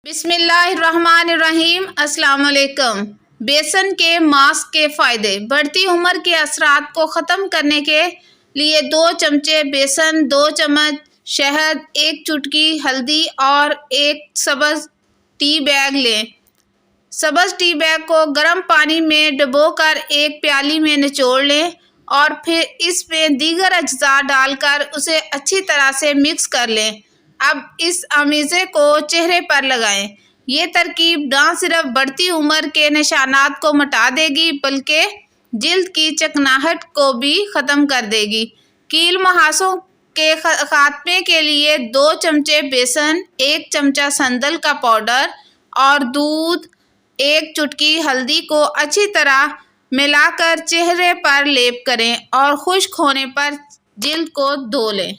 بسم اللہ الرحمن الرحیم۔ السلام علیکم۔ بیسن کے ماسک کے فائدے۔ بڑھتی عمر کے اثرات کو ختم کرنے کے لیے 2 چمچے بیسن، 2 چمچ شہد، 1 چٹکی ہلدی اور 1 سبز ٹی بیگ لیں۔ سبز ٹی بیگ کو گرم پانی میں ڈبو کر ایک پیالی میں نچوڑ لیں اور پھر اس میں دیگر اجزاء ڈال کر اسے اچھی طرح سے مکس کر لیں۔ اب اس امیزے کو چہرے پر لگائیں۔ یہ ترکیب نہ صرف بڑھتی عمر کے نشانات کو مٹا دے گی بلکہ جلد کی چکناہٹ کو بھی ختم کر دے گی۔ کیل مہاسوں کے خاتمے کے لیے 2 چمچے بیسن، 1 چمچہ سندل کا پاؤڈر اور دودھ، 1 چٹکی ہلدی کو اچھی طرح ملا کر چہرے پر لیپ کریں اور خشک ہونے پر جلد کو دھو لیں۔